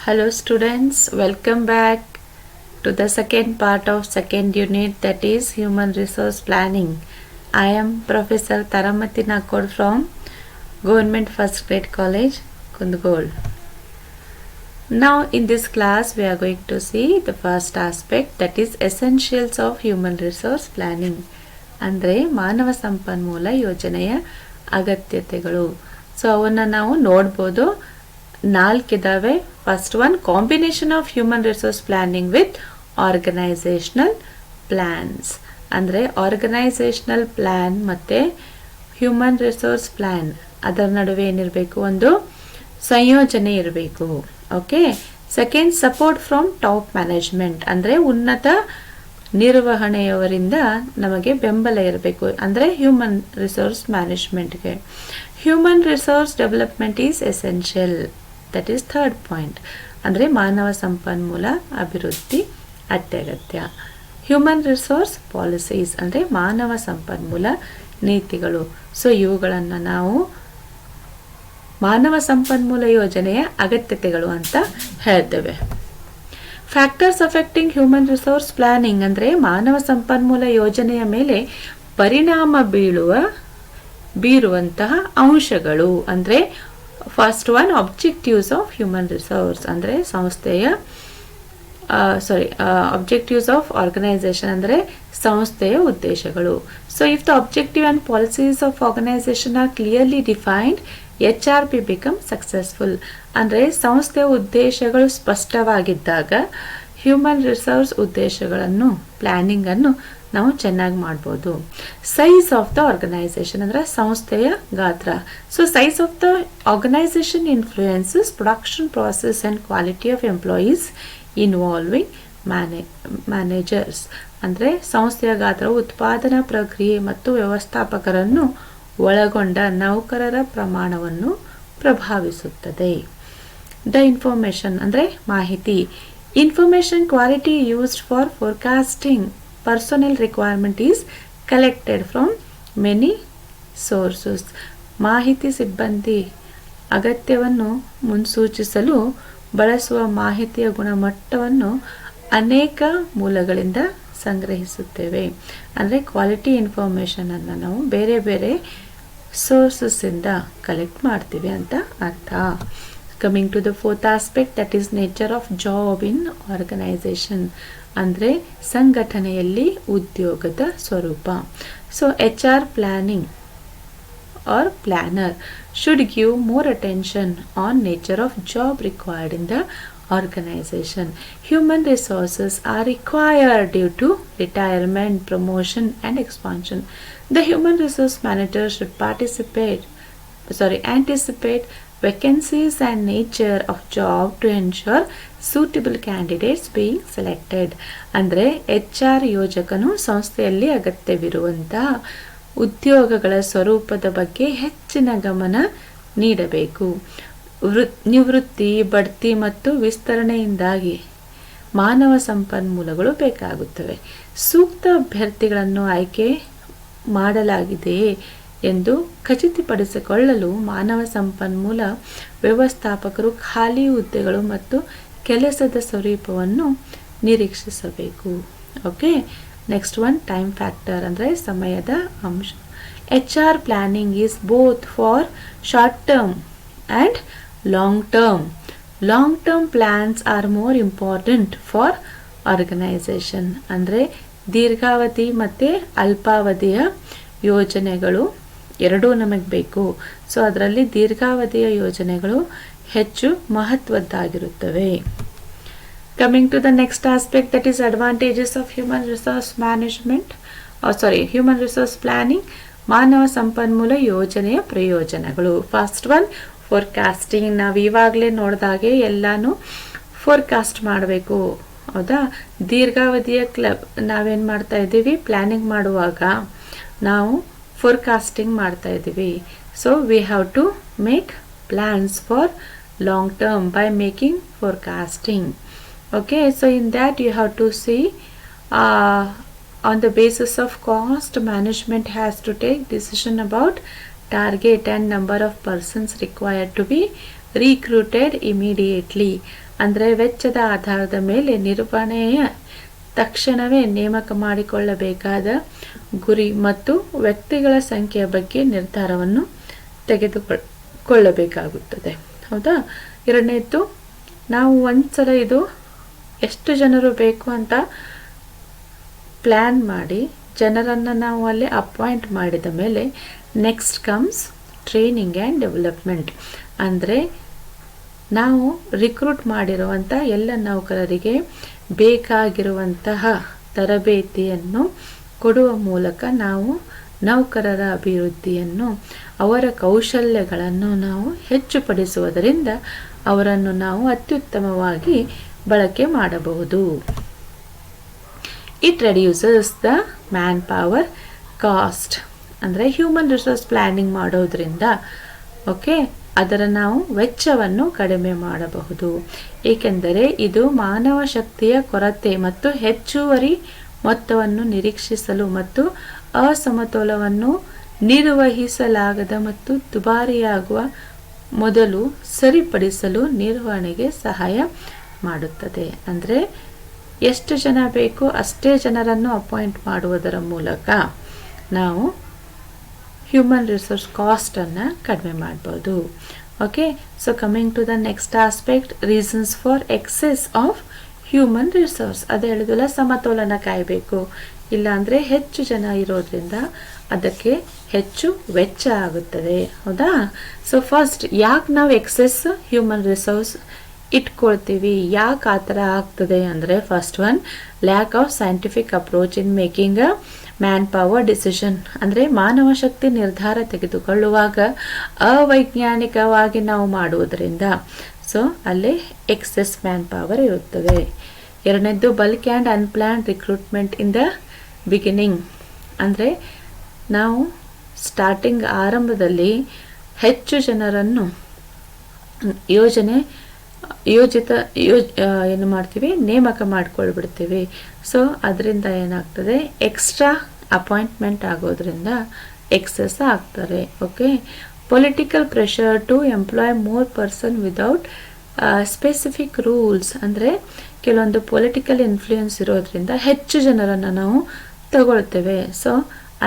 Hello students, welcome back to the second part of second unit, that is human resource planning. I am Professor Taramati Nakod from Government First Grade College, Kundgold. Now in this class we are going to see the first aspect, that is essentials of human resource planning. ಅಂದರೆ ಮಾನವ ಸಂಪನ್ಮೂಲ ಯೋಜನೆಯ ಅಗತ್ಯತೆಗಳು. So ಅವನ್ನು ನಾವು ನೋಡ್ಬೋದು. ನಾಲ್ಕಿದಾವೆ. First one, combination of human resource planning with organisational plans. ಅಂದರೆ ಆರ್ಗನೈಸೇಷನಲ್ ಪ್ಲ್ಯಾನ್ ಮತ್ತು ಹ್ಯೂಮನ್ ರಿಸೋರ್ಸ್ ಪ್ಲ್ಯಾನ್ ಅದರ ನಡುವೆ ಏನಿರಬೇಕು, ಒಂದು ಸಂಯೋಜನೆ ಇರಬೇಕು. Okay. Second, support from top management. ಅಂದರೆ ಉನ್ನತ ನಿರ್ವಹಣೆಯವರಿಂದ ನಮಗೆ ಬೆಂಬಲ ಇರಬೇಕು, ಅಂದರೆ ಹ್ಯೂಮನ್ ರಿಸೋರ್ಸ್ ಮ್ಯಾನೇಜ್ಮೆಂಟ್ಗೆ. Human resource development is essential, that is third point. ಅಂದರೆ ಮಾನವ ಸಂಪನ್ಮೂಲ ಅಭಿವೃದ್ಧಿ ಅತ್ಯಗತ್ಯ. ಹ್ಯೂಮನ್ ರಿಸೋರ್ಸ್ ಪಾಲಿಸೀಸ್ ಅಂದರೆ ಮಾನವ ಸಂಪನ್ಮೂಲ ನೀತಿಗಳು. ಸೊ ಇವುಗಳನ್ನು ನಾವು ಮಾನವ ಸಂಪನ್ಮೂಲ ಯೋಜನೆಯ ಅಗತ್ಯತೆಗಳು ಅಂತ ಹೇಳ್ತೇವೆ. Factors affecting human resource planning ಅಂದರೆ ಮಾನವ ಸಂಪನ್ಮೂಲ ಯೋಜನೆಯ ಮೇಲೆ ಪರಿಣಾಮ ಬೀರುವಂತಹ ಅಂಶಗಳು. ಅಂದರೆ first one, objectives of human resource ಅಂದರೆ ಸಂಸ್ಥೆಯ ಆಬ್ಜೆಕ್ಟಿವ್ಸ್ ಆಫ್ ಆರ್ಗನೈಸೇಷನ್ ಅಂದರೆ ಸಂಸ್ಥೆಯ ಉದ್ದೇಶಗಳು. So if the objective and policies of organisation are clearly defined, HRP become successful. ಅಂದರೆ ಸಂಸ್ಥೆಯ ಉದ್ದೇಶಗಳು ಸ್ಪಷ್ಟವಾಗಿದ್ದಾಗ ಹ್ಯೂಮನ್ ರಿಸೋರ್ಸ್ ಉದ್ದೇಶಗಳನ್ನು ಪ್ಲ್ಯಾನಿಂಗನ್ನು ನಾವು ಚೆನ್ನಾಗಿ ಮಾಡ್ಬೋದು. ಸೈಜ್ ಆಫ್ ದ ಆರ್ಗನೈಸೇಷನ್ ಅಂದರೆ ಸಂಸ್ಥೆಯ ಗಾತ್ರ. So size of the organisation influences production process and quality of employees involving managers. ಅಂದರೆ ಸಂಸ್ಥೆಯ ಗಾತ್ರವು ಉತ್ಪಾದನಾ ಪ್ರಕ್ರಿಯೆ ಮತ್ತು ವ್ಯವಸ್ಥಾಪಕರನ್ನು ಒಳಗೊಂಡ ನೌಕರರ ಪ್ರಮಾಣವನ್ನು ಪ್ರಭಾವಿಸುತ್ತದೆ. ದ ಇನ್ಫಾರ್ಮೇಷನ್ ಅಂದರೆ ಮಾಹಿತಿ. Information quality used for forecasting personal requirement is collected from many sources. ಮಾಹಿತಿ ಸಿಬ್ಬಂದಿ ಅಗತ್ಯವನ್ನು ಮುನ್ಸೂಚಿಸಲು ಬಳಸುವ ಮಾಹಿತಿಯ ಗುಣಮಟ್ಟವನ್ನು ಅನೇಕ ಮೂಲಗಳಿಂದ ಸಂಗ್ರಹಿಸುತ್ತೇವೆ. ಅಂದರೆ ಕ್ವಾಲಿಟಿ ಇನ್ಫಾರ್ಮೇಷನನ್ನು ನಾವು ಬೇರೆ ಬೇರೆ ಸೋರ್ಸಸ್ಸಿಂದ ಕಲೆಕ್ಟ್ ಮಾಡ್ತೀವಿ ಅಂತ ಅರ್ಥ. Coming to the fourth aspect, that is nature of job in organisation. ಅಂದರೆ ಸಂಘಟನೆಯಲ್ಲಿ ಉದ್ಯೋಗದ ಸ್ವರೂಪ. So HR planning or planner should give more attention on nature of job required in the organization. Human resources are required due to retirement, promotion and expansion. The human resource manager should anticipate vacancies and nature of job to ensure suitable candidates being selected. ಅಂದರೆ HR ಯೋಜಕನು ಸಂಸ್ಥೆಯಲ್ಲಿ ಅಗತ್ಯವಿರುವಂತಹ ಉದ್ಯೋಗಗಳ ಸ್ವರೂಪದ ಬಗ್ಗೆ ಹೆಚ್ಚಿನ ಗಮನ ನೀಡಬೇಕು. ನಿವೃತ್ತಿ, ಬಡ್ತಿ ಮತ್ತು ವಿಸ್ತರಣೆಯಿಂದಾಗಿ ಮಾನವ ಸಂಪನ್ಮೂಲಗಳು ಬೇಕಾಗುತ್ತವೆ. ಸೂಕ್ತ ಅಭ್ಯರ್ಥಿಗಳನ್ನು ಆಯ್ಕೆ ಮಾಡಲಾಗಿದೆಯೇ ಎಂದು ಖಚಿತಪಡಿಸಿಕೊಳ್ಳಲು ಮಾನವ ಸಂಪನ್ಮೂಲ ವ್ಯವಸ್ಥಾಪಕರು ಖಾಲಿ ಹುದ್ದೆಗಳು ಮತ್ತು ಕೆಲಸದ ಸ್ವರೂಪವನ್ನು ನಿರೀಕ್ಷಿಸಬೇಕು. Okay. Next one, time factor ಅಂದರೆ ಸಮಯದ ಅಂಶ. HR planning is both for short term and long term. Long term plans are more important for organisation. ಅಂದರೆ ದೀರ್ಘಾವಧಿ ಮತ್ತು ಅಲ್ಪಾವಧಿಯ ಯೋಜನೆಗಳು ಎರಡೂ ನಮಗೆ ಬೇಕು. ಸೊ ಅದರಲ್ಲಿ ದೀರ್ಘಾವಧಿಯ ಯೋಜನೆಗಳು ಹೆಚ್ಚು ಮಹತ್ವದ್ದಾಗಿರುತ್ತವೆ. Coming to the next aspect, that is advantages of human resource planning. ಮಾನವ ಸಂಪನ್ಮೂಲ ಯೋಜನೆಯ ಪ್ರಯೋಜನಗಳು. First one, forecasting. ನಾವು ಇವಾಗಲೇ ನೋಡಿದಾಗೆ ಎಲ್ಲಾನು ಫೋರ್ಕಾಸ್ಟ್ ಮಾಡಬೇಕು, ಹೌದಾ? ದೀರ್ಘಾವಧಿಯ ನಾವೇನು ಮಾಡ್ತಾ ಇದ್ದೀವಿ, ಪ್ಲ್ಯಾನಿಂಗ್ ಮಾಡುವಾಗ ನಾವು ಫೋರ್ಕಾಸ್ಟಿಂಗ್ ಮಾಡ್ತಾ ಇದ್ದೀವಿ. So we have to make plans for long term by making forecasting. Okay, so in that you have to see on the basis of cost, management has to take decision about target and number of persons required to be recruited immediately, ಅಂದರೆ ವೆಚ್ಚದ ಆಧಾರದ ಮೇಲೆ ನಿರ್ವಹಣೆಯ ತಕ್ಷಣವೇ ನೇಮಕ ಮಾಡಿಕೊಳ್ಳಬೇಕಾದ ಗುರಿ ಮತ್ತು ವ್ಯಕ್ತಿಗಳ ಸಂಖ್ಯೆಯ ಬಗ್ಗೆ ನಿರ್ಧಾರವನ್ನು ತೆಗೆದುಕೊಳ್ಳಬೇಕಾಗುತ್ತದೆ. ಹೌದಾ? ಎರಡನೇದ್ದು, ನಾವು ಒಂದ್ಸಲ ಇದು ಎಷ್ಟು ಜನರು ಬೇಕು ಅಂತ ಪ್ಲ್ಯಾನ್ ಮಾಡಿ ಜನರನ್ನು ನಾವು ಅಲ್ಲಿ ಅಪಾಯಿಂಟ್ ಮಾಡಿದ ಮೇಲೆ next comes training and development. ಅಂದರೆ ನಾವು ರಿಕ್ರೂಟ್ ಮಾಡಿರುವಂಥ ಎಲ್ಲ ನೌಕರರಿಗೆ ಬೇಕಾಗಿರುವಂತಹ ತರಬೇತಿಯನ್ನು ಕೊಡುವ ಮೂಲಕ ನಾವು ನೌಕರರ ಅಭಿವೃದ್ಧಿಯನ್ನು, ಅವರ ಕೌಶಲ್ಯಗಳನ್ನು ನಾವು ಹೆಚ್ಚುಪಡಿಸುವುದರಿಂದ ಅವರನ್ನು ನಾವು ಅತ್ಯುತ್ತಮವಾಗಿ ಬಳಕೆ ಮಾಡಬಹುದು. It reduces the man power cost. ಅಂದರೆ ಹ್ಯೂಮನ್ ರಿಸೋರ್ಸ್ ಪ್ಲ್ಯಾನಿಂಗ್ ಮಾಡೋದ್ರಿಂದ ಅದರ ನಾವು ವೆಚ್ಚವನ್ನು ಕಡಿಮೆ ಮಾಡಬಹುದು. ಏಕೆಂದರೆ ಇದು ಮಾನವ ಶಕ್ತಿಯ ಕೊರತೆ ಮತ್ತು ಹೆಚ್ಚುವರಿ ಮೊತ್ತವನ್ನು ನಿರೀಕ್ಷಿಸಲು ಮತ್ತು ಅಸಮತೋಲವನ್ನು ನಿರ್ವಹಿಸಲಾಗದ ಮತ್ತು ದುಬಾರಿಯಾಗುವ ಮೊದಲು ಸರಿಪಡಿಸಲು ನಿರ್ವಹಣೆಗೆ ಸಹಾಯ ಮಾಡುತ್ತದೆ. ಅಂದರೆ ಎಷ್ಟು ಜನ ಬೇಕು ಅಷ್ಟೇ ಜನರನ್ನು ಅಪಾಯಿಂಟ್ ಮಾಡುವುದರ ಮೂಲಕ ನಾವು ಹ್ಯೂಮನ್ ರಿಸೋರ್ಸ್ ಕಾಸ್ಟನ್ನು ಕಡಿಮೆ ಮಾಡ್ಬೋದು. So coming to the next aspect, reasons for excess of human resource. ಅದು ಹೇಳಿದ್ವಲ್ಲ, ಸಮತೋಲನ ಕಾಯಬೇಕು, ಇಲ್ಲಾಂದರೆ ಹೆಚ್ಚು ಜನ ಇರೋದ್ರಿಂದ ಅದಕ್ಕೆ ಹೆಚ್ಚು ವೆಚ್ಚ ಆಗುತ್ತದೆ. ಹೌದಾ? ಸೊ ಫಸ್ಟ್, ಯಾಕೆ ನಾವು ಎಕ್ಸೆಸ್ ಹ್ಯೂಮನ್ ರಿಸೋರ್ಸ್ ಇಟ್ಕೊಳ್ತೀವಿ, ಯಾಕೆ ಆ ಥರ ಆಗ್ತದೆ ಅಂದರೆ, first one, lack of scientific approach in making a man power decision. ಅಂದರೆ ಮಾನವ ಶಕ್ತಿ ನಿರ್ಧಾರ ತೆಗೆದುಕೊಳ್ಳುವಾಗ ಅವೈಜ್ಞಾನಿಕವಾಗಿ ನಾವು ಮಾಡುವುದರಿಂದ ಸೊ ಅಲ್ಲಿ ಎಕ್ಸೆಸ್ ಮ್ಯಾನ್ ಪವರ್ ಇರುತ್ತದೆ. ಎರಡನೇದ್ದು, bulk and unplanned recruitment in the beginning. ಅಂದರೆ ನಾವು ಸ್ಟಾರ್ಟಿಂಗ್ ಆರಂಭದಲ್ಲಿ ಹೆಚ್ಚು ಜನರನ್ನು ಏನು ಮಾಡ್ತೀವಿ, ನೇಮಕ ಮಾಡಿಕೊಳ್ಬಿಡ್ತೀವಿ. ಸೊ ಅದರಿಂದ ಏನಾಗ್ತದೆ, ಎಕ್ಸ್ಟ್ರಾ ಅಪಾಯಿಂಟ್ಮೆಂಟ್ ಆಗೋದ್ರಿಂದ ಎಕ್ಸೆಸ್ ಆಗ್ತಾರೆ. Political pressure to employ more person without specific rules. ಅಂದರೆ ಕೆಲವೊಂದು ಪೊಲಿಟಿಕಲ್ ಇನ್ಫ್ಲೂಯೆನ್ಸ್ ಇರೋದ್ರಿಂದ ಹೆಚ್ಚು ಜನರನ್ನು ನಾವು ತಗೊಳ್ತೇವೆ. So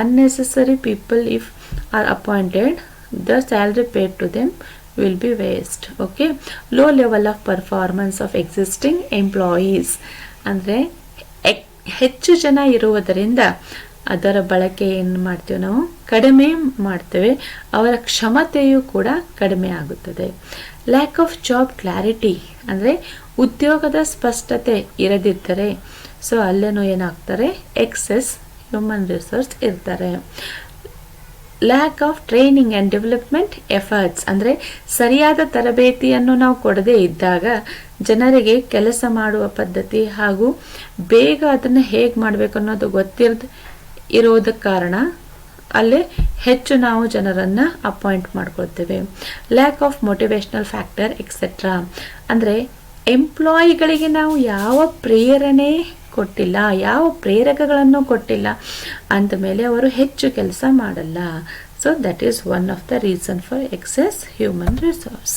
unnecessary people if are appointed, the salary paid to them will be waste. Low level of performance of existing employees. ಅಂದರೆ ಹೆಚ್ಚು ಜನ ಇರುವುದರಿಂದ ಅದರ ಬಳಕೆ ಏನು ಮಾಡ್ತೀವಿ, ನಾವು ಕಡಿಮೆ ಮಾಡ್ತೇವೆ, ಅವರ ಕ್ಷಮತೆಯೂ ಕೂಡ ಕಡಿಮೆ ಆಗುತ್ತದೆ. Lack of job clarity. ಅಂದರೆ ಉದ್ಯೋಗದ ಸ್ಪಷ್ಟತೆ ಇರದಿದ್ದರೆ ಸೊ ಅಲ್ಲೇನೂ ಏನಾಗ್ತಾರೆ, ಎಕ್ಸೆಸ್ ಹ್ಯೂಮನ್ ರಿಸೋರ್ಸ್ ಇರ್ತಾರೆ. Lack of training and development efforts. ಅಂದರೆ ಸರಿಯಾದ ತರಬೇತಿಯನ್ನು ನಾವು ಕೊಡದೇ ಇದ್ದಾಗ ಜನರಿಗೆ ಕೆಲಸ ಮಾಡುವ ಪದ್ಧತಿ ಹಾಗೂ ಬೇಗ ಅದನ್ನು ಹೇಗೆ ಮಾಡಬೇಕು ಅನ್ನೋದು ಇರೋದಕ್ಕೆ ಕಾರಣ ಅಲ್ಲೇ ಹೆಚ್ಚು ನಾವು ಜನರನ್ನು ಅಪಾಯಿಂಟ್ ಮಾಡ್ಕೊಳ್ತೇವೆ. Lack of motivational factor etcetera. ಅಂದರೆ ಎಂಪ್ಲಾಯಿಗಳಿಗೆ ನಾವು ಯಾವ ಪ್ರೇರಣೆ ಕೊಟ್ಟಿಲ್ಲ, ಯಾವ ಪ್ರೇರಕಗಳನ್ನು ಕೊಟ್ಟಿಲ್ಲ ಅಂದಮೇಲೆ ಅವರು ಹೆಚ್ಚು ಕೆಲಸ ಮಾಡಲ್ಲ. So that is one of the reason for excess human resource.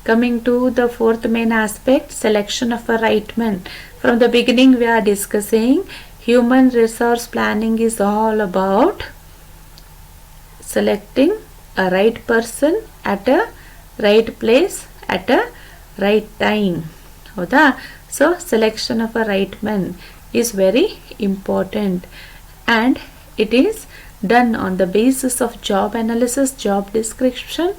Coming to the fourth main aspect, selection of a right man. From the beginning we are discussing human resource planning is all about selecting a right person at a right place at a right time. ಹೌದಾ? So selection of a right man is very important and it is done on the basis of job analysis, job description.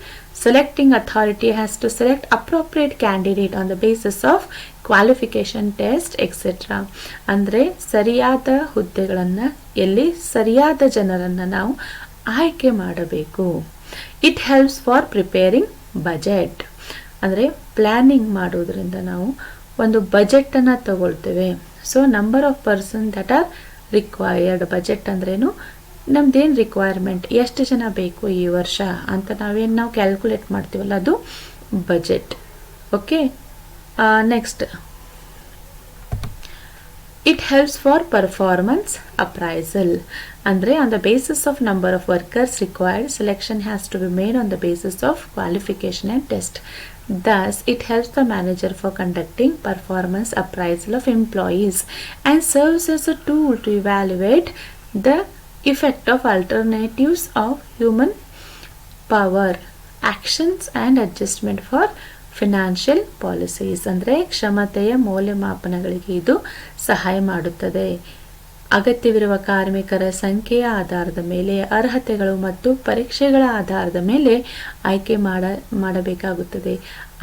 Selecting authority has to select appropriate candidate on the basis of qualification test etc. ಅಂದರೆ ಸರಿಯಾದ ಹುದ್ದೆಗಳನ್ನು ಎಲ್ಲಿ ಸರಿಯಾದ ಜನರನ್ನು ನಾವು ಆಯ್ಕೆ ಮಾಡಬೇಕು. It helps for preparing budget. ಅಂದರೆ ಪ್ಲ್ಯಾನಿಂಗ್ ಮಾಡೋದ್ರಿಂದ ನಾವು ಒಂದು ಬಜೆಟನ್ನು ತಗೊಳ್ತೇವೆ. So number of person that are required. Budget ಅಂದ್ರೇನು, ನಮ್ದೇನು ರಿಕ್ವೈರ್ಮೆಂಟ್, ಎಷ್ಟು ಜನ ಬೇಕು ಈ ವರ್ಷ ಅಂತ ನಾವು ಕ್ಯಾಲ್ಕುಲೇಟ್ ಮಾಡ್ತೀವಲ್ಲ, ಅದು budget. Next, it helps for performance appraisal. ಅಂದರೆ on the basis of number of workers required, selection has to be made on the basis of qualification and test. Thus, it helps the manager for conducting performance appraisal of employees and serves as a tool to evaluate the effect of alternatives of human power actions and adjustment for financial policies. ಅಂದರೆ ಕ್ಷಮತೆಯ ಮೌಲ್ಯಮಾಪನಗಳಿಗೆ ಇದು ಸಹಾಯ ಮಾಡುತ್ತದೆ. ಅಗತ್ಯವಿರುವ ಕಾರ್ಮಿಕರ ಸಂಖ್ಯೆಯ ಆಧಾರದ ಮೇಲೆ, ಅರ್ಹತೆಗಳು ಮತ್ತು ಪರೀಕ್ಷೆಗಳ ಆಧಾರದ ಮೇಲೆ ಆಯ್ಕೆ ಮಾಡಬೇಕಾಗುತ್ತದೆ.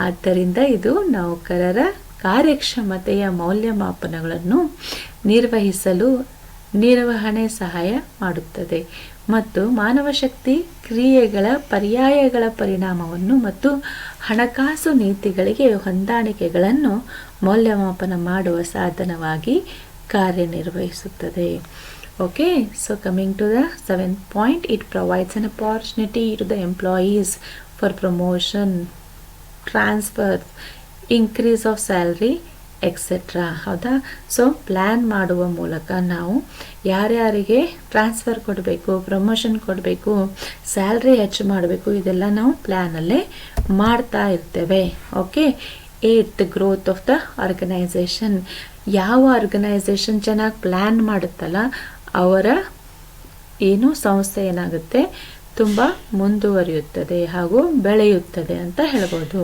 ಆದ್ದರಿಂದ ಇದು ನೌಕರರ ಕಾರ್ಯಕ್ಷಮತೆಯ ಮೌಲ್ಯಮಾಪನಗಳನ್ನು ನಿರ್ವಹಣೆ ಸಹಾಯ ಮಾಡುತ್ತದೆ ಮತ್ತು ಮಾನವ ಶಕ್ತಿ ಕ್ರಿಯೆಗಳ ಪರ್ಯಾಯಗಳ ಪರಿಣಾಮವನ್ನು ಮತ್ತು ಹಣಕಾಸು ನೀತಿಗಳಿಗೆ ಹೊಂದಾಣಿಕೆಗಳನ್ನು ಮೌಲ್ಯಮಾಪನ ಮಾಡುವ ಸಾಧನವಾಗಿ ಕಾರ್ಯನಿರ್ವಹಿಸುತ್ತದೆ. Okay, so coming to the 7th point, it provides an opportunity to the employees for promotion, transfer, increase of salary etcetera. ಹೌದಾ? ಸೊ ಪ್ಲ್ಯಾನ್ ಮಾಡುವ ಮೂಲಕ ನಾವು ಯಾರ್ಯಾರಿಗೆ ಟ್ರಾನ್ಸ್ಫರ್ ಕೊಡಬೇಕು, ಪ್ರಮೋಷನ್ ಕೊಡಬೇಕು, ಸ್ಯಾಲ್ರಿ ಹೆಚ್ಚು ಮಾಡಬೇಕು, ಇದೆಲ್ಲ ನಾವು ಪ್ಲ್ಯಾನಲ್ಲೇ ಮಾಡ್ತಾ ಇರ್ತೇವೆ. Okay. 8th, growth of the organisation. ಯಾವ ಆರ್ಗನೈಸೇಷನ್ ಚೆನ್ನಾಗಿ ಪ್ಲ್ಯಾನ್ ಮಾಡುತ್ತಲ್ಲ ಅವರ ಸಂಸ್ಥೆ ಏನಾಗುತ್ತೆ, ತುಂಬ ಮುಂದುವರಿಯುತ್ತದೆ ಹಾಗೂ ಬೆಳೆಯುತ್ತದೆ ಅಂತ ಹೇಳ್ಬೋದು.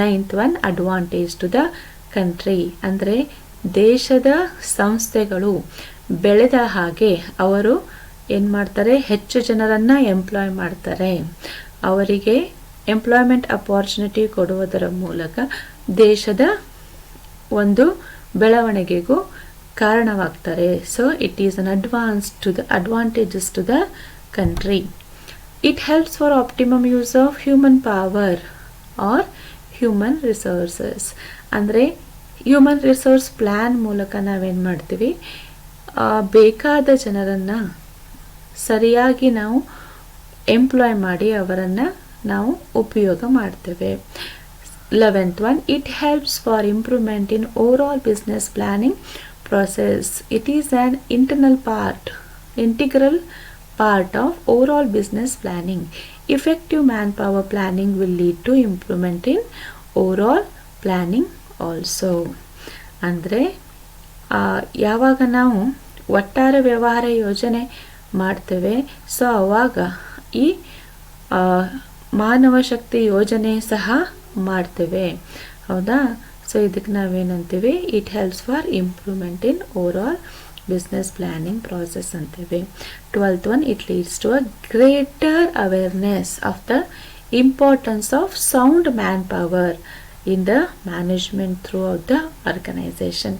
9th one, advantage to the country. ಅಂದರೆ ದೇಶದ ಸಂಸ್ಥೆಗಳು ಬೆಳೆದ ಹಾಗೆ ಅವರು ಏನು ಮಾಡ್ತಾರೆ, ಹೆಚ್ಚು ಜನರನ್ನು ಎಂಪ್ಲಾಯ್ ಮಾಡ್ತಾರೆ. ಅವರಿಗೆ ಎಂಪ್ಲಾಯ್ಮೆಂಟ್ ಅಪಾರ್ಚುನಿಟಿ ಕೊಡುವುದರ ಮೂಲಕ ದೇಶದ ಒಂದು ಬೆಳವಣಿಗೆಗೂ ಕಾರಣವಾಗ್ತಾರೆ. So it is an advantages to the country. It helps for optimum use of human power or human resources. ಅಂದರೆ ಹ್ಯೂಮನ್ ರಿಸೋರ್ಸ್ ಪ್ಲ್ಯಾನ್ ಮೂಲಕ ನಾವೇನು ಮಾಡ್ತೀವಿ, ಬೇಕಾದ ಜನರನ್ನು ಸರಿಯಾಗಿ ನಾವು ಎಂಪ್ಲಾಯ್ ಮಾಡಿ ಅವರನ್ನು ನಾವು ಉಪಯೋಗ ಮಾಡ್ತೇವೆ. 11th one, it helps for improvement in overall business planning process. It is an integral part of overall business planning. Effective manpower planning will lead to improvement in overall planning also. ಅಂದರೆ ಯಾವಾಗ ನಾವು ಒಟ್ಟಾರೆ ವ್ಯವಹಾರ ಯೋಜನೆ ಮಾಡ್ತೇವೆ, so ಆವಾಗ ಈ ಮಾನವ ಶಕ್ತಿ ಯೋಜನೆ ಸಹ ಮಾಡ್ತೇವೆ. ಹೌದಾ? ಸೊ ಇದಕ್ಕೆ ನಾವೇನಂತೀವಿ, it helps for improvement in over business planning process ಅಂತೀವಿ. 12th one, it leads to a greater awareness of the importance of sound manpower in the management throughout the organization.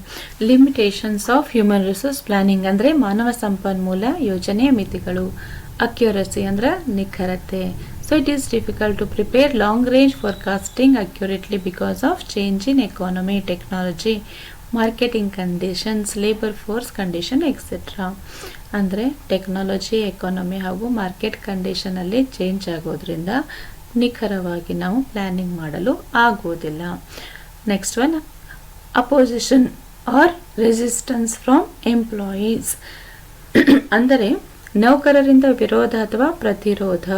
Limitations of human resource planning. ಅಂದರೆ ಮಾನವ ಸಂಪನ್ಮೂಲ ಯೋಜನೆಯ ಮಿತಿಗಳು. Accuracy ಅಂದರೆ ನಿಖರತೆ. So it is difficult to prepare long range forecasting accurately because of change in economy, technology, marketing conditions, labor force condition etc. ಅಂದರೆ technology, economy ಹಾಗೂ market ಕಂಡೀಷನಲ್ಲಿ ಚೇಂಜ್ ಆಗೋದ್ರಿಂದ ನಿಖರವಾಗಿ ನಾವು ಪ್ಲ್ಯಾನಿಂಗ್ ಮಾಡಲು ಆಗೋದಿಲ್ಲ. Next one, opposition or resistance from employees. ಅಂದರೆ ನೌಕರರಿಂದ ವಿರೋಧ ಅಥವಾ ಪ್ರತಿರೋಧ.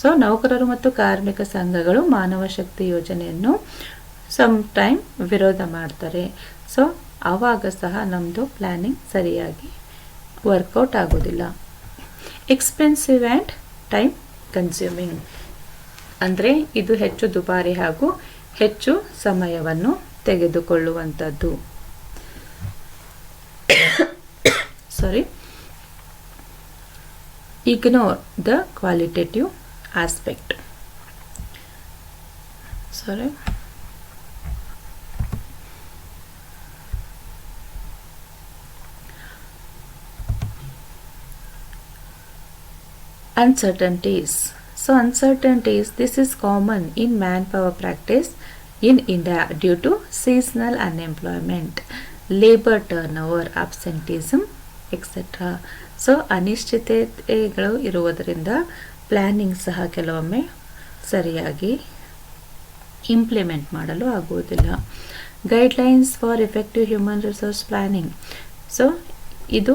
ಸೊ ನೌಕರರು ಮತ್ತು ಕಾರ್ಮಿಕ ಸಂಘಗಳು ಮಾನವ ಶಕ್ತಿ ಯೋಜನೆಯನ್ನು ಟೈಮ್ ವಿರೋಧ ಮಾಡ್ತಾರೆ. ಸೊ ಆವಾಗ ಸಹ ನಮ್ಮದು ಪ್ಲ್ಯಾನಿಂಗ್ ಸರಿಯಾಗಿ ವರ್ಕೌಟ್ ಆಗೋದಿಲ್ಲ. Expensive and time consuming. ಅಂದರೆ ಇದು ಹೆಚ್ಚು ದುಬಾರಿ ಹಾಗೂ ಹೆಚ್ಚು ಸಮಯವನ್ನು ತೆಗೆದುಕೊಳ್ಳುವಂಥದ್ದು. Ignore the qualitative aspect. Uncertainties. So uncertainties, this is common in manpower practice in India due to seasonal unemployment, labor turnover, absenteeism etc. So ಅನಿಶ್ಚಿತತೆಗಳು ಇರುವುದರಿಂದ ಪ್ಲ್ಯಾನಿಂಗ್ ಸಹ ಕೆಲವೊಮ್ಮೆ ಸರಿಯಾಗಿ ಇಂಪ್ಲಿಮೆಂಟ್ ಮಾಡಲು ಆಗುವುದಿಲ್ಲ. Guidelines for effective human resource planning. So ಇದು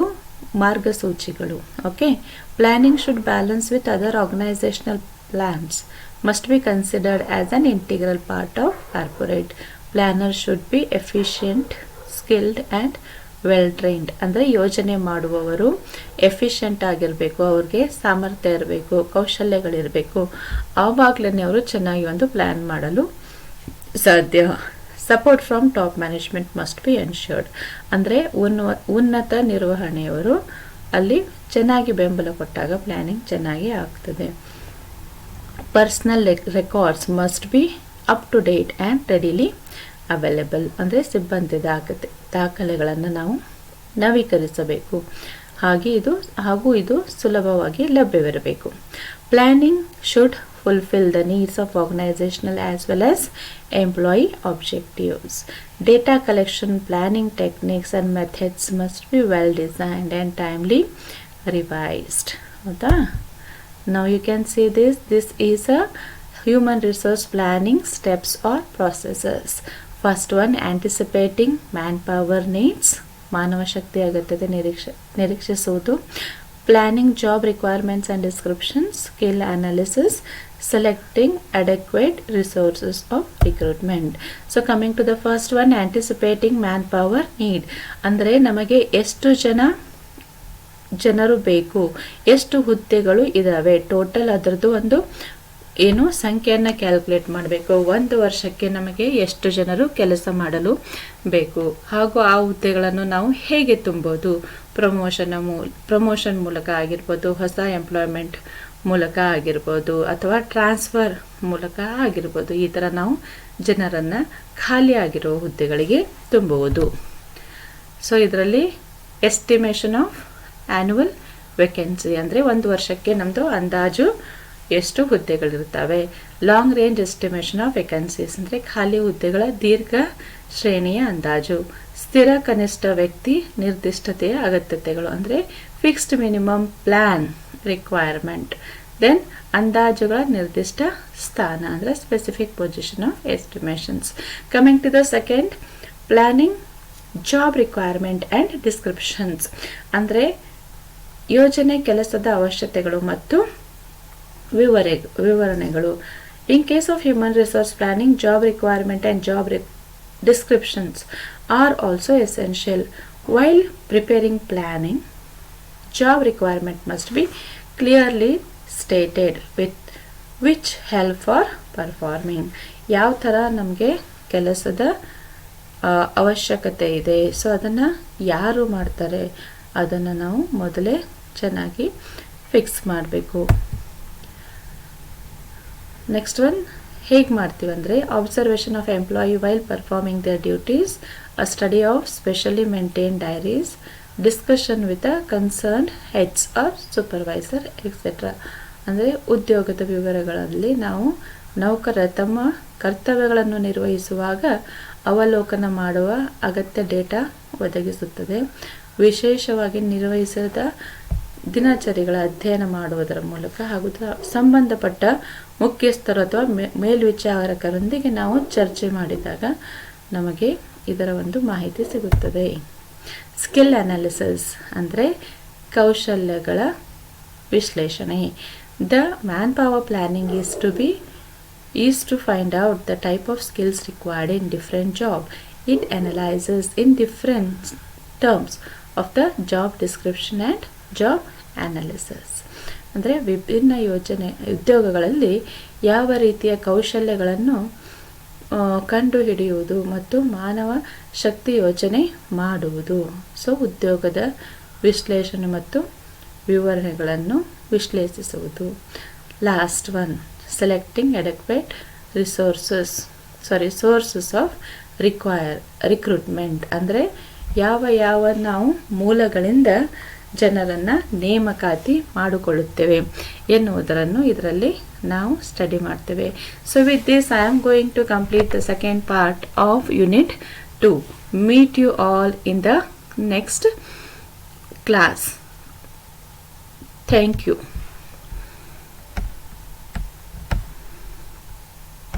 ಮಾರ್ಗಸೂಚಿಗಳು. Okay, planning should balance with other organisational plans must be considered as an integral part of corporate. Planner should be efficient, skilled and well trained. ಅಂದರೆ ಯೋಜನೆ ಮಾಡುವವರು efficient ಆಗಿರಬೇಕು, ಅವ್ರಿಗೆ ಸಾಮರ್ಥ್ಯ ಇರಬೇಕು, ಕೌಶಲ್ಯಗಳಿರಬೇಕು. ಆವಾಗಲೇ ಅವರು ಚೆನ್ನಾಗಿ ಒಂದು ಪ್ಲ್ಯಾನ್ ಮಾಡಲು ಸಾಧ್ಯ. Support from top management must be ensured. ಅಂದರೆ ಉನ್ನತ ನಿರ್ವಹಣೆಯವರು ಅಲ್ಲಿ ಚೆನ್ನಾಗಿ ಬೆಂಬಲ ಕೊಟ್ಟಾಗ ಪ್ಲ್ಯಾನಿಂಗ್ ಚೆನ್ನಾಗಿ ಆಗ್ತದೆ. Personnel records must be up to date and readily available. ಅಂದರೆ ಸಿಬ್ಬಂದಿ ದಾಖಲೆಗಳನ್ನು ನಾವು ನವೀಕರಿಸಬೇಕು, ಹಾಗೂ ಇದು ಸುಲಭವಾಗಿ ಲಭ್ಯವಿರಬೇಕು. Planning should fulfill the needs of organizational as well as employee objectives. Data collection, planning techniques and methods must be well designed and timely revised. Now you can see this is a human resource planning steps or processes. First one, anticipating manpower needs. ಮಾನವ ಶಕ್ತಿ ಅಗತ್ಯತೆ ನಿರೀಕ್ಷಿಸುವುದು. Planning job requirements and descriptions. Skill analysis. Selecting adequate resources of recruitment. So coming to the first one, anticipating manpower need. ಅಂದರೆ ನಮಗೆ ಎಷ್ಟು ಜನರು ಬೇಕು, ಎಷ್ಟು ಹುದ್ದೆಗಳು ಇದ್ದಾವೆ, ಟೋಟಲ್ ಅದರದ್ದು ಒಂದು ಸಂಖ್ಯೆಯನ್ನು ಕ್ಯಾಲ್ಕುಲೇಟ್ ಮಾಡಬೇಕು. ಒಂದು ವರ್ಷಕ್ಕೆ ನಮಗೆ ಎಷ್ಟು ಜನರು ಕೆಲಸ ಮಾಡಲು ಬೇಕು, ಹಾಗೂ ಆ ಹುದ್ದೆಗಳನ್ನು ನಾವು ಹೇಗೆ ತುಂಬೋದು, ಪ್ರಮೋಷನ್ ಮೂಲಕ ಆಗಿರ್ಬೋದು, ಹೊಸ ಎಂಪ್ಲಾಯ್ಮೆಂಟ್ ಮೂಲಕ ಆಗಿರ್ಬೋದು, ಅಥವಾ ಟ್ರಾನ್ಸ್ಫರ್ ಮೂಲಕ ಆಗಿರ್ಬೋದು. ಈ ಥರ ನಾವು ಜನರನ್ನು ಖಾಲಿ ಆಗಿರೋ ಹುದ್ದೆಗಳಿಗೆ ತುಂಬುವುದು. ಸೊ ಇದರಲ್ಲಿ ಎಸ್ಟಿಮೇಷನ್ ಆಫ್ ಆ್ಯನ್ಯುವಲ್ ವೇಕೆನ್ಸಿ ಅಂದರೆ ಒಂದು ವರ್ಷಕ್ಕೆ ನಮ್ಮದು ಅಂದಾಜು ಎಷ್ಟು ಹುದ್ದೆಗಳಿರ್ತವೆ. Long range estimation of vacancies ಅಂದರೆ ಖಾಲಿ ಹುದ್ದೆಗಳ ದೀರ್ಘ ಶ್ರೇಣಿಯ ಅಂದಾಜು. ಸ್ಥಿರ ಕನಿಷ್ಠ ವ್ಯಕ್ತಿ ನಿರ್ದಿಷ್ಟತೆಯ ಅಗತ್ಯತೆಗಳು ಅಂದರೆ fixed minimum plan requirement. Then ಅಂದಾಜುಗಳ ನಿರ್ದಿಷ್ಟ ಸ್ಥಾನ ಅಂದರೆ specific position of estimations. Coming to the second, planning job requirement and descriptions ಅಂದರೆ ಯೋಜನೆ ಕೆಲಸದ ಅವಶ್ಯಕತೆಗಳು ಮತ್ತು ವಿವರಣೆಗಳು. In case of human resource planning, job requirement and job descriptions are also essential. While preparing planning, job requirement must be clearly stated with which help for performing. ಯಾವ ಥರ ನಮಗೆ ಕೆಲಸದ ಅವಶ್ಯಕತೆ ಇದೆ, ಸೊ ಅದನ್ನು ಯಾರು ಮಾಡ್ತಾರೆ ಅದನ್ನು ನಾವು ಮೊದಲೇ ಚೆನ್ನಾಗಿ ಫಿಕ್ಸ್ ಮಾಡಬೇಕು. ನೆಕ್ಸ್ಟ್ ಒನ್ ಹೇಗೆ ಮಾಡ್ತೀವಿ ಅಂದರೆ observation of employee while performing their duties, a study of specially maintain diaries, discussion with a concerned heads or supervisor etcetera. ಅಂದರೆ ಉದ್ಯೋಗದ ವಿವರಗಳಲ್ಲಿ ನಾವು ನೌಕರರ ತಮ್ಮ ಕರ್ತವ್ಯಗಳನ್ನು ನಿರ್ವಹಿಸುವಾಗ ಅವಲೋಕನ ಮಾಡುವ ಅಗತ್ಯ ಡೇಟಾ ಒದಗಿಸುತ್ತದೆ. ವಿಶೇಷವಾಗಿ ನಿರ್ವಹಿಸಿದ ದಿನಚರಿಗಳ ಅಧ್ಯಯನ ಮಾಡುವುದರ ಮೂಲಕ ಹಾಗೂ ಸಂಬಂಧಪಟ್ಟ ಮುಖ್ಯಸ್ಥರು ಅಥವಾ ಮೇಲ್ವಿಚಾರಕರೊಂದಿಗೆ ನಾವು ಚರ್ಚೆ ಮಾಡಿದಾಗ ನಮಗೆ ಇದರ ಒಂದು ಮಾಹಿತಿ ಸಿಗುತ್ತದೆ. ಸ್ಕಿಲ್ ಅನಾಲಿಸಿಸ್ ಅಂದರೆ ಕೌಶಲ್ಯಗಳ ವಿಶ್ಲೇಷಣೆ. The man power planning is to find out the type of skills required in different job. It analyzes in different terms of the job description and job analysis. ಅಂದರೆ ವಿಭಿನ್ನ ಉದ್ಯೋಗಗಳಲ್ಲಿ ಯಾವ ರೀತಿಯ ಕೌಶಲ್ಯಗಳನ್ನು ಕಂಡುಹಿಡಿಯುವುದು ಮತ್ತು ಮಾನವ ಶಕ್ತಿ ಯೋಜನೆ ಮಾಡುವುದು. ಸೊ ಉದ್ಯೋಗದ ವಿಶ್ಲೇಷಣೆ ಮತ್ತು ವಿವರಣೆಗಳನ್ನು ವಿಶ್ಲೇಷಿಸುವುದು. Last one, selecting adequate sources of recruitment ಅಂದರೆ ಯಾವ ನಾವು ಮೂಲಗಳಿಂದ ಜನರನ್ನು ನೇಮಕಾತಿ ಮಾಡಿಕೊಳ್ಳುತ್ತೇವೆ ಎನ್ನುವುದನ್ನು ಇದರಲ್ಲಿ ನಾವು ಸ್ಟಡಿ ಮಾಡ್ತೇವೆ. So with this I am going to complete the second part of unit 2. Meet you all in the next class. Thank you.